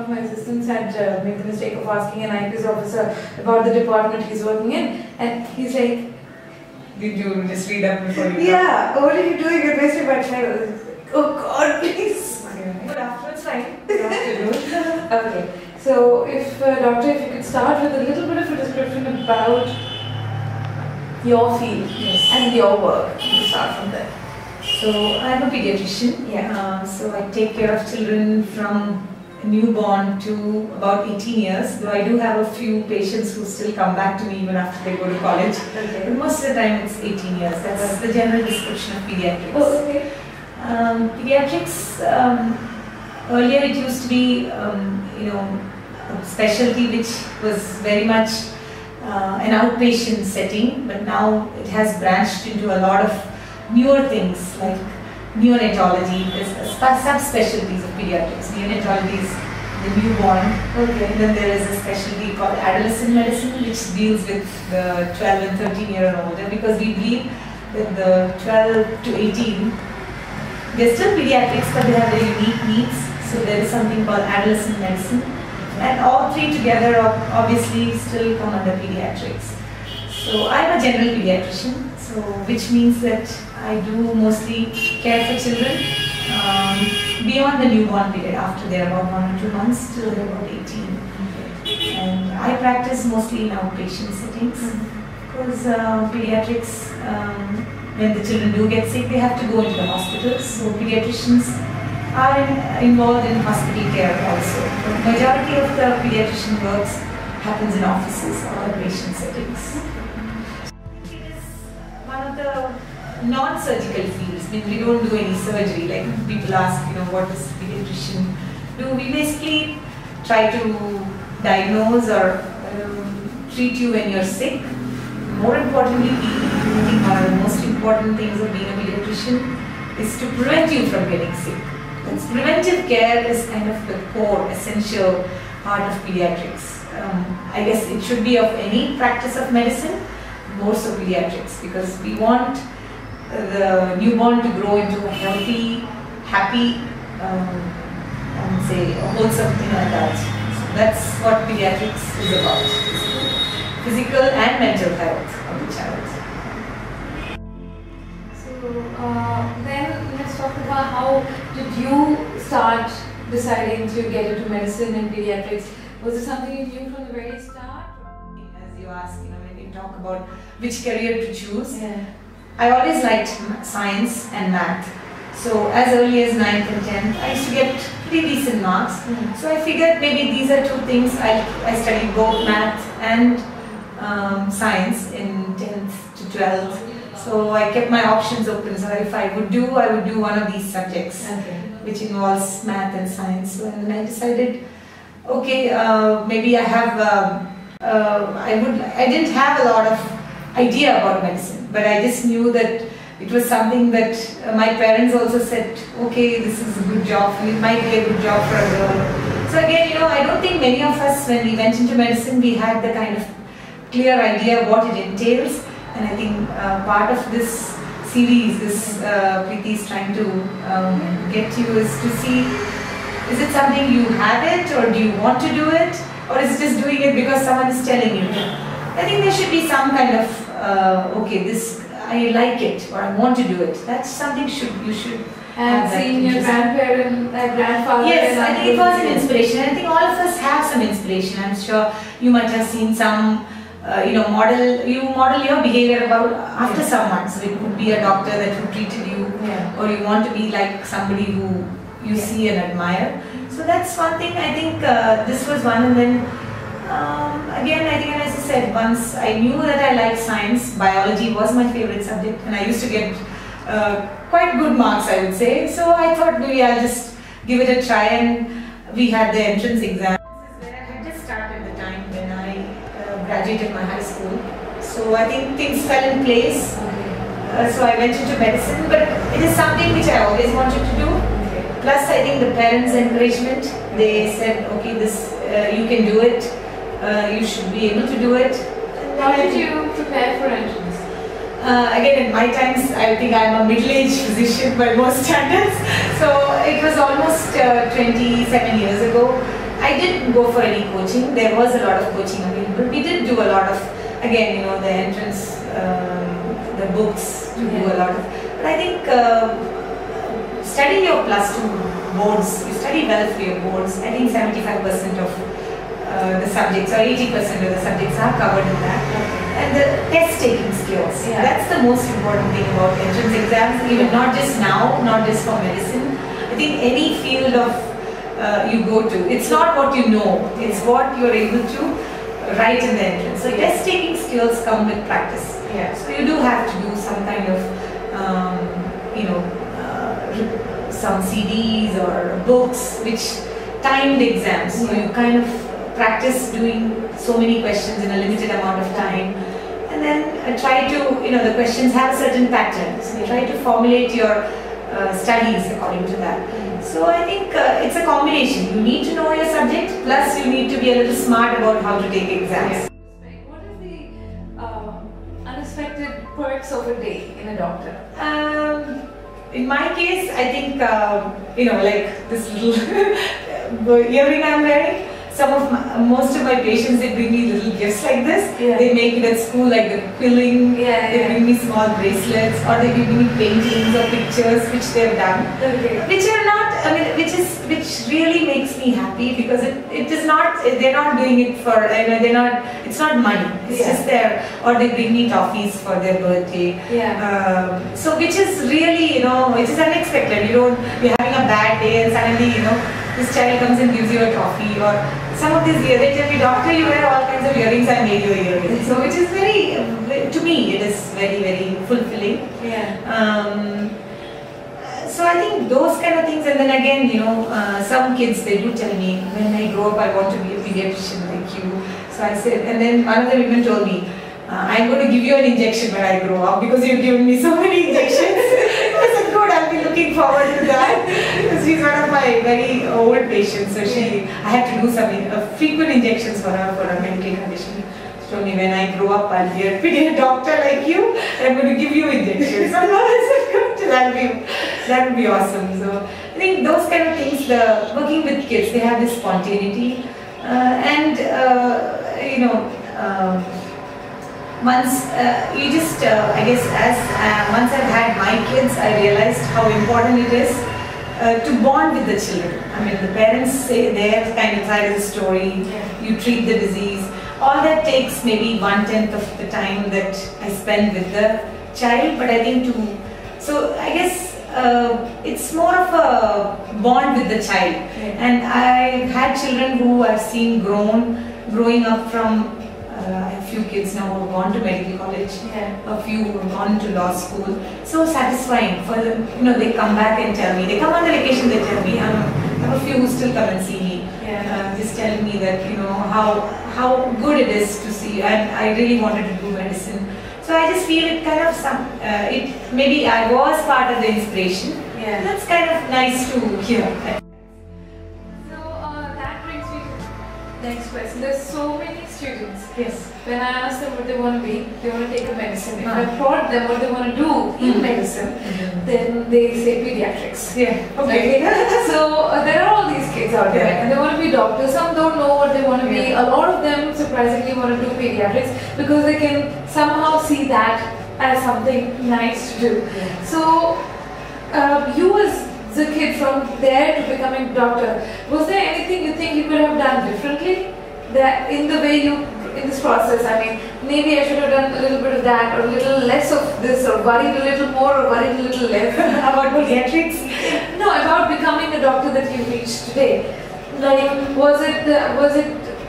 of my assistants had made the mistake of asking an IPS officer about the department he's working in, and he's like, did you just read up before you yeah, what are you doing? You're wasting my time. I was like, oh God, please. Good afternoon, fine. Good afternoon. Okay, so if doctor, if you could start with a little bit of a description about your field and your work. You start from there. So I'm a pediatrician. Yeah. So I take care of children from newborn to about 18 years. Though I do have a few patients who still come back to me even after they go to college. Okay. But most of the time it's 18 years. That's the general description of pediatrics. Oh, okay. Pediatrics, earlier it used to be, a specialty which was very much an outpatient setting, but now it has branched into a lot of newer things like neonatology. There's subspecialties of pediatrics. Neonatology is the newborn. Okay. And then there is a specialty called adolescent medicine, which deals with the 12 and 13-year and older, because we believe that the 12 to 18, they're still pediatrics, but they have very unique needs. So there is something called adolescent medicine. And all three together obviously still come under pediatrics. So I'm a general pediatrician, so which means that I do mostly care for children beyond the newborn period, after they're about 1 or 2 months till they're about 18. Okay. And I practice mostly in outpatient settings because pediatrics, when the children do get sick, they have to go into the hospitals. So pediatricians are involved in hospital care also. The majority of the pediatrician works happens in offices or outpatient settings. It is one of the non-surgical fields. I mean, we don't do any surgery. Like people ask, what does pediatrician do? We basically try to diagnose or treat you when you're sick. More importantly, I think one of the most important things of being a pediatrician is to prevent you from getting sick. Preventive care is kind of the core, essential part of pediatrics. I guess it should be of any practice of medicine, more so pediatrics, because we want the newborn to grow into a healthy, happy, I would say, a wholesome adult. So that's what pediatrics is about: physical and mental health of the child. Then let's talk about how did you start deciding to get into medicine and pediatrics? Was it something you knew from the very start? As you ask, when you talk about which career to choose, yeah. I always liked science and math. So as early as 9th and 10th, I used to get pretty decent marks. So I figured maybe these are two things. I studied both math and science in 10th to 12th. So I kept my options open. So if I would do one of these subjects, which involves math and science. So and then I decided, okay, maybe I have. I didn't have a lot of idea about medicine, but I just knew that it was something that my parents also said, okay, this is a good job. It might be a good job for a girl. So again, I don't think many of us, when we went into medicine, we had the kind of clear idea of what it entails. And I think part of this series, this Preeti is trying to get you is to see, is it something you have it, or do you want to do it, or is it just doing it because someone is telling you? I think there should be some kind of, okay, this, I like it, or I want to do it. That's something you should and seeing your grandfather. Yes, I think it was an inspiration. I think all of us have some inspiration. I'm sure you might have seen some. You model your behavior after someone. So it could be a doctor that who treated you, or you want to be like somebody who you see and admire. So that's one thing. I think this was one, and then again, I think, as I said, once I knew that I liked science, biology was my favorite subject, and I used to get quite good marks, I would say. So I thought maybe I'll just give it a try, and we had the entrance exam. This is where I had just started the time when I graduated my high school. So I think things fell in place. So I went into medicine, but it is something which I always wanted to do. Plus I think the parents' encouragement, they said, okay, this you can do it, you should be able to do it. How did you prepare for entrance? Again, in my times, I think I'm a middle-aged physician by most standards. So it was almost 27 years ago. I didn't go for any coaching. There was a lot of coaching available. We did do a lot of, again, you know, the entrance, the books, to do a lot of. But I think studying your +2 boards, you study well for your boards. I think 75% of the subjects or 80% of the subjects are covered in that. And the test taking skills, that's the most important thing about entrance exams, even not just now, not just for medicine. I think any field of you go to, it's not what you know, it's what you're able to write in the entrance. So test taking skills come with practice. So you do have to do some kind of, you know, some CDs or books which timed exams. So you kind of practice doing so many questions in a limited amount of time, and then try to, you know, the questions have a certain pattern. So you try to formulate your studies according to that. So I think it's a combination. You need to know your subject, plus you need to be a little smart about how to take exams. What is the unexpected perks of a day in a doctor? In my case, I think, you know, like this little earring I'm wearing. Most of my patients, they bring me little gifts like this. They make it at school, like the quilling. They bring me small bracelets, or they give me paintings or pictures which they've done, which are not. I mean, which really makes me happy, because it is not. They're not doing it for. You know, they're not. It's not money. It's just there. Or they bring me toffees for their birthday. So which is really, you know, which is unexpected. You're having a bad day and suddenly, you know, this child comes and gives you a toffee. Or some of these earrings, they tell me, doctor, you wear all kinds of earrings, I made you earrings. So which is very, to me, it is very, very fulfilling. So I think those kind of things, and then again, you know, some kids, they do tell me, when I grow up, I want to be a pediatrician like you. So I said, and then one of them even told me, I'm going to give you an injection when I grow up, because you've given me so many injections. I said, good, I'll be looking forward to that. Because she's one of my very old patients, so I have to do some frequent injections for her for a medical condition. She told me, when I grow up, I'll be a pediatric doctor like you, and I'm going to give you injections. So I said, good, that would be awesome. So I think those kind of things, the working with kids, they have this spontaneity, and you know, once you just, I guess, once I've had my kids, I realized how important it is to bond with the children. I mean, the parents say their kind of side of the story, you treat the disease. All that takes maybe 1/10 of the time that I spend with the child, but I think so I guess it's more of a bond with the child. And I've had children who I've seen growing up from. I have a few kids now who have gone to medical college, a few who have gone to law school. So satisfying for them, you know, they come back and tell me, they come on the vacation, they tell me, I have a few who still come and see me, just telling me that, you know, how good it is to see, and I really wanted to do medicine. So I just feel it kind of, maybe I was part of the inspiration. That's kind of nice to hear. Next question. There's so many students. When I ask them what they want to be, they want to take a medicine. If I taught them what they want to do in medicine, then they say pediatrics. So there are all these kids out there, and they want to be doctors. Some don't know what they want to be. A lot of them surprisingly want to do pediatrics because they can somehow see that as something nice to do. So you as the kid, from there to becoming doctor, was there anything you think you could have done differently that in the way you, in this process? I mean, maybe I should have done a little bit of that, or a little less of this, or worried a little more, or worried a little less about pediatrics. No, about becoming the doctor that you reached today. Like, was it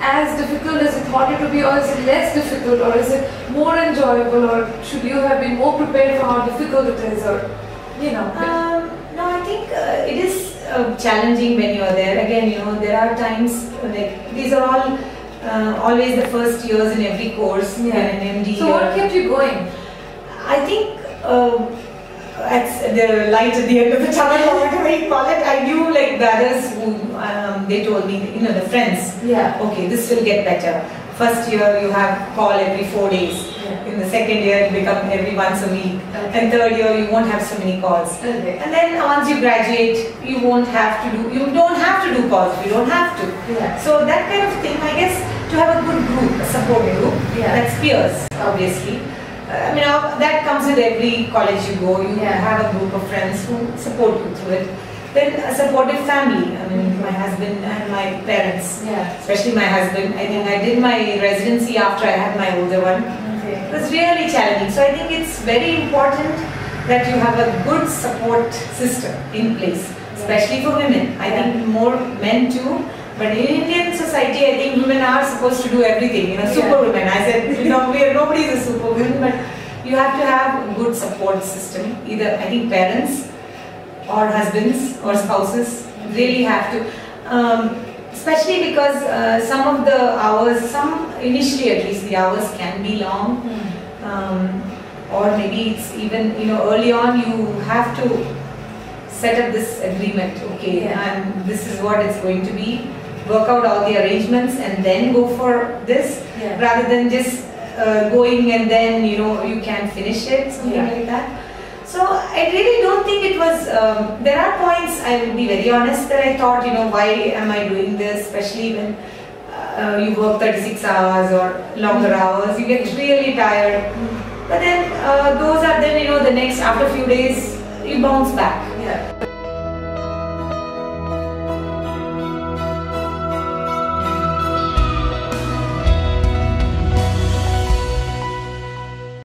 as difficult as you thought it would be, or is it less difficult, or is it more enjoyable, or should you have been more prepared for how difficult it is, or you know? No, I think it is challenging when you are there. Again, you know, there are times like these are all always the first years in every course. An MD. So what kept you going? I think at the light at the end of the tunnel, or whatever you call it. I knew, like the others who they told me, you know, the friends. Okay, this will get better. First year you have call every 4 days. In the second year it become every once a week. And third year you won't have so many calls. And then once you graduate, you don't have to do calls. You don't have to. So that kind of thing, I guess, to have a good group, a support group, that's peers, obviously. I mean, that comes with every college you go. You have a group of friends who support you through it. Then a supportive family. I mean, my husband and my parents, especially my husband. I think I did my residency after I had my older one. It was really challenging. So I think it's very important that you have a good support system in place, especially for women. I think more men too. But in Indian society, I think women are supposed to do everything. Superwomen. I said, nobody is a superwoman, but you have to have a good support system. Either, I think, parents or husbands or spouses really have to. Especially because some of the hours, initially at least, the hours can be long. Or maybe it's even, early on you have to set up this agreement. Okay, and this is what it's going to be. Work out all the arrangements and then go for this, rather than just going and then you can't finish it, something like that. So I really don't think it was. There are points, I will be very honest, that I thought, why am I doing this? Especially when you work 36 hours or longer hours, you get really tired. But then those are then the next, after a few days you bounce back.